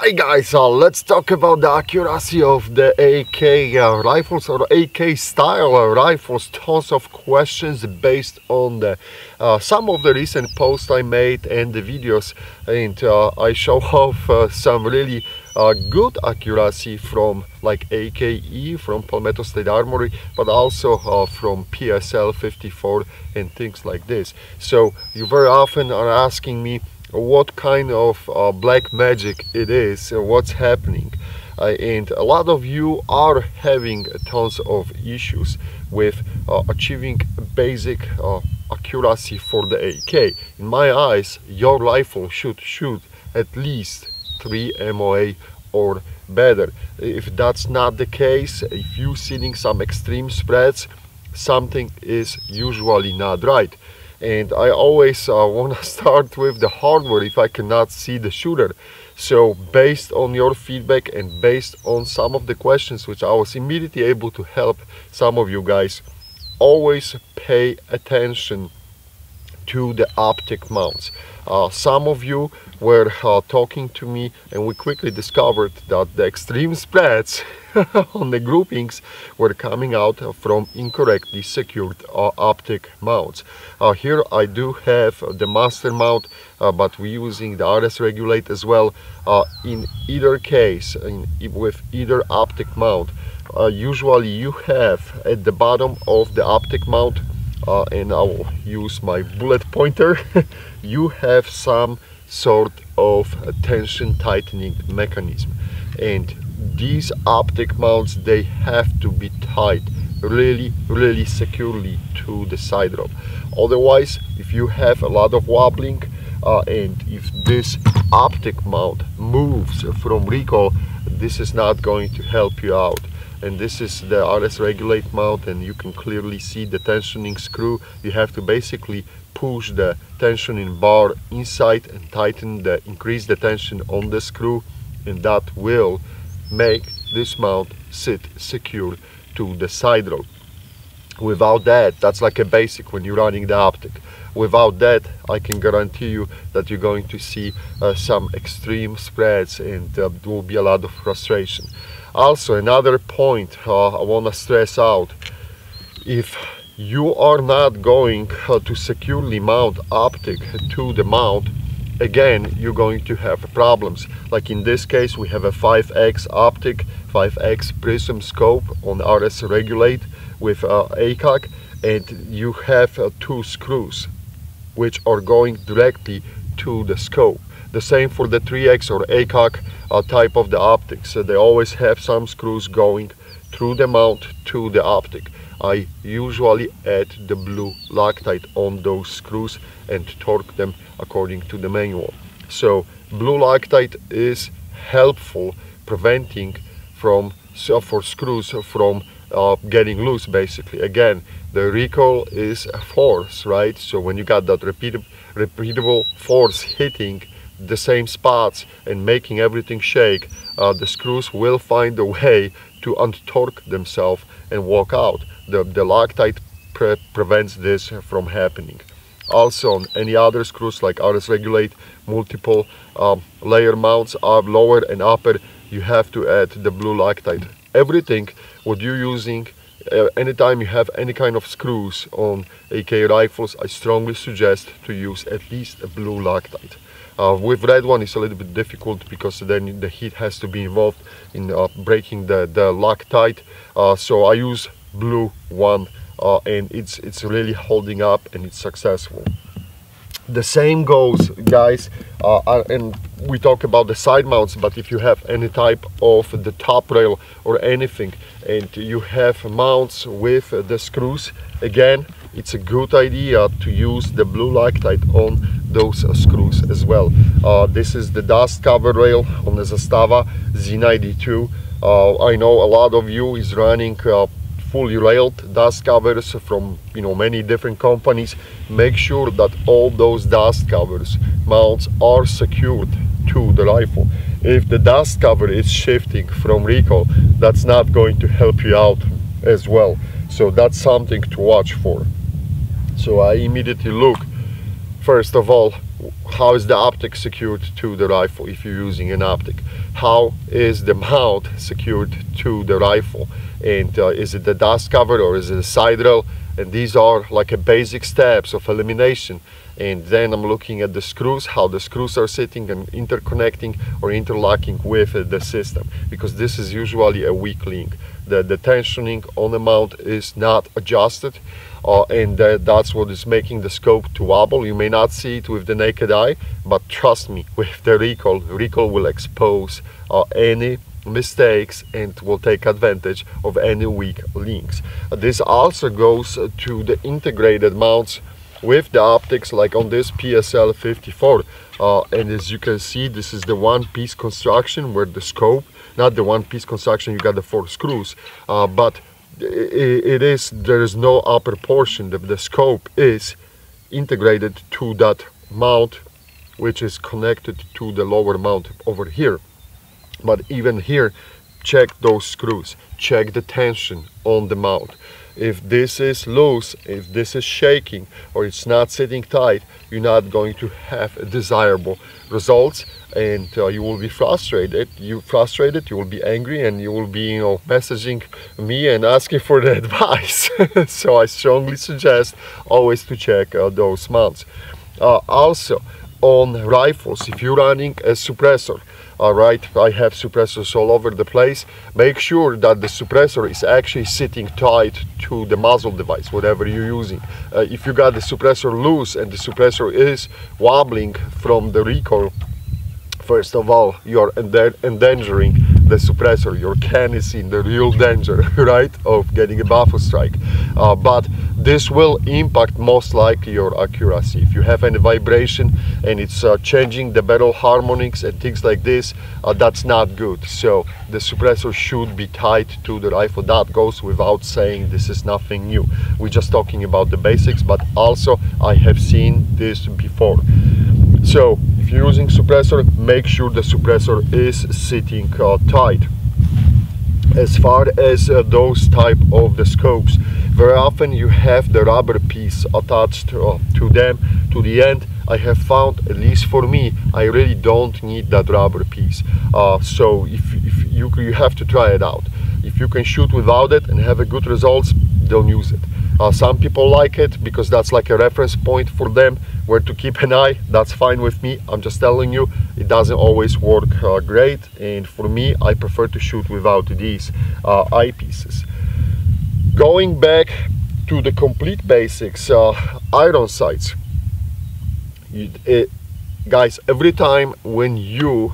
Hi guys, let's talk about the accuracy of the AK rifles or AK style rifles. Tons of questions based on the some of the recent posts I made and the videos, and I show off some really good accuracy from like AKE, from Palmetto State Armory, but also from PSL 54 and things like this. So you very often are asking me what kind of black magic it is, what's happening, and a lot of you are having tons of issues with achieving basic accuracy for the AK. In my eyes, your rifle should shoot at least 3 MOA or better. If that's not the case, if you're seeing some extreme spreads, something is usually not right. And I always want to start with the hardware if I cannot see the shooter. So based on your feedback and based on some of the questions which I was immediately able to help some of you guys, always pay attention to the optic mounts. Some of you were talking to me, and we quickly discovered that the extreme spreads on the groupings were coming out from incorrectly secured optic mounts. Here I do have the master mount, but we're using the RS Regulate as well. In either case, with either optic mount, usually you have at the bottom of the optic mount, and I will use my bullet pointer, you have some sort of tension tightening mechanism, and these optic mounts, they have to be tied really securely to the side rod. Otherwise, if you have a lot of wobbling and if this optic mount moves from recoil, this is not going to help you out. And this is the RS Regulate mount, and you can clearly see the tensioning screw. You have to basically push the tensioning bar inside and increase the tension on the screw, and that will make this mount sit secure to the side rod. Without that, that's like a basic when you're running the optic. Without that, I can guarantee you that you're going to see some extreme spreads, and there will be a lot of frustration. Also, another point I want to stress out: if you are not going to securely mount optic to the mount, again, you're going to have problems. Like in this case, we have a 5X optic, 5X prism scope on RS Regulate with ACOG, and you have 2 screws which are going directly to the scope. The same for the 3X or ACOG type of the optics. They always have some screws going through the mount to the optic. I usually add the blue Loctite on those screws and torque them according to the manual. So blue Loctite is helpful preventing for screws from getting loose. Basically, again, the recoil is a force, right? So when you got that repeatable force hitting the same spots and making everything shake, the screws will find a way to untorque themselves and walk out. The Loctite prevents this from happening. Also, on any other screws like RS Regulate, multiple layer mounts are lower and upper, you have to add the blue Loctite. Everything what you're using, anytime you have any kind of screws on AK rifles, I strongly suggest to use at least a blue Loctite. With red one, it's a little bit difficult because then the heat has to be involved in breaking the Loctite. So I use blue one, and it's really holding up and it's successful. The same goes, guys, and we talk about the side mounts, but if you have any type of the top rail or anything, and you have mounts with the screws, again, it's a good idea to use the blue Loctite on those screws as well. This is the dust cover rail on the Zastava Z92. I know a lot of you is running fully railed dust covers from many different companies. Make sure that all those dust covers mounts are secured to the rifle. If the dust cover is shifting from recoil, that's not going to help you out as well. So that's something to watch for. So I immediately look, first of all, how is the optic secured to the rifle if you're using an optic? How is the mount secured to the rifle? And is it the dust cover or is it a side rail? And these are like a basic steps of elimination. And then I'm looking at the screws, how the screws are sitting and interconnecting or interlocking with the system, because this is usually a weak link. The tensioning on the mount is not adjusted, and that's what is making the scope to wobble. You may not see it with the naked eye, but trust me, with the recoil will expose any mistakes and will take advantage of any weak links. This also goes to the integrated mounts with the optics, like on this PSL 54, and as you can see, this is the one-piece construction where the scope, not the one-piece construction, you got the 4 screws, but there is no upper portion. The scope is integrated to that mount, which is connected to the lower mount over here. But even here, check those screws, check the tension on the mount. If this is loose, if this is shaking, or it's not sitting tight, you're not going to have desirable results, and you will be frustrated. You will be angry, and you will be, messaging me and asking for the advice. So I strongly suggest always to check those mounts. Also, on rifles, if you're running a suppressor, alright, I have suppressors all over the place, make sure that the suppressor is actually sitting tight to the muzzle device, whatever you're using. If you got the suppressor loose and the suppressor is wobbling from the recoil, first of all, you're endangering the suppressor. Your can is in the real danger, right, of getting a baffle strike. But this will impact most likely your accuracy. If you have any vibration and it's changing the barrel harmonics and things like this, that's not good. So the suppressor should be tight to the rifle. That goes without saying. This is nothing new. We're just talking about the basics, but also I have seen this before. So if you're using suppressor, make sure the suppressor is sitting tight. As far as those type of the scopes, very often you have the rubber piece attached to them, to the end. I have found, at least for me, I really don't need that rubber piece. So if you have to try it out. If you can shoot without it and have a good results, don't use it. Some people like it because that's like a reference point for them where to keep an eye. That's fine with me. I'm just telling you, it doesn't always work great, and for me, I prefer to shoot without these eyepieces. Going back to the complete basics, iron sights. Guys, every time when you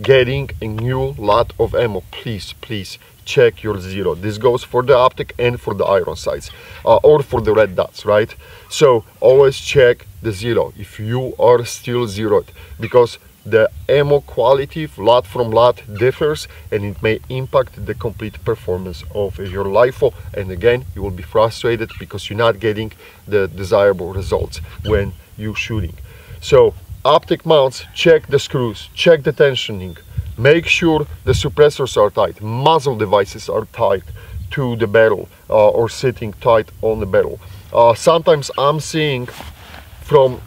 getting a new lot of ammo, please check your zero. This goes for the optic and for the iron sights, or for the red dots, right? So always check the zero if you are still zeroed, because the ammo quality lot from lot differs, and it may impact the complete performance of your rifle, and again you will be frustrated because you're not getting the desirable results when you're shooting. So optic mounts, check the screws, check the tensioning, make sure the suppressors are tight, muzzle devices are tight to the barrel, or sitting tight on the barrel. Sometimes I'm seeing from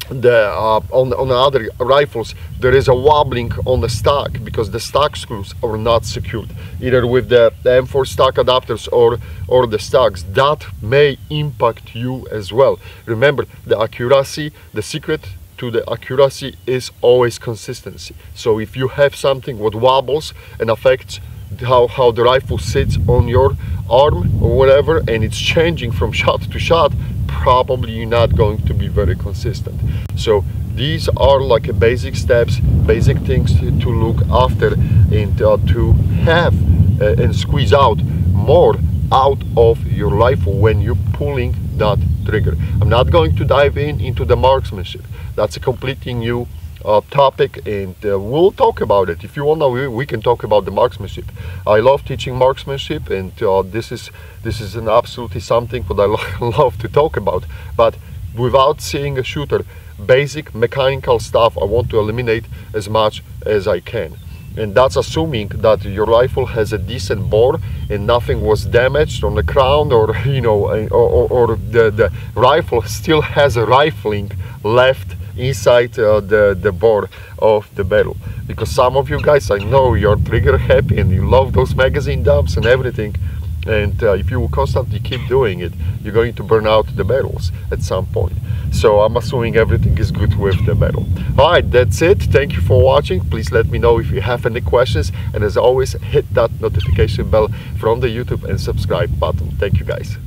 the on the other rifles there is a wobbling on the stock because the stock screws are not secured, either with the M4 stock adapters or the stocks. That may impact you as well. Remember, the accuracy, the secret to the accuracy is always consistency. So if you have something what wobbles and affects how the rifle sits on your arm or whatever, and it's changing from shot to shot, probably you're not going to be very consistent. So these are like a basic steps, basic things to look after, and to have and squeeze out more out of your rifle when you're pulling that trigger. I'm not going to dive into the marksmanship. That's a completely new topic, and we'll talk about it. If you want to, we can talk about the marksmanship. I love teaching marksmanship, and this is an absolutely something that I love to talk about. But without seeing a shooter, basic mechanical stuff I want to eliminate as much as I can. And that's assuming that your rifle has a decent bore and nothing was damaged on the crown, or or the rifle still has a rifling left inside the bore of the barrel. Because some of you guys, I know you're trigger happy and you love those magazine dumps and everything, and if you will constantly keep doing it, you're going to burn out the barrels at some point. So I'm assuming everything is good with the barrel. Alright, that's it. Thank you for watching. Please let me know if you have any questions, and as always, hit that notification bell from the YouTube and subscribe button. Thank you guys.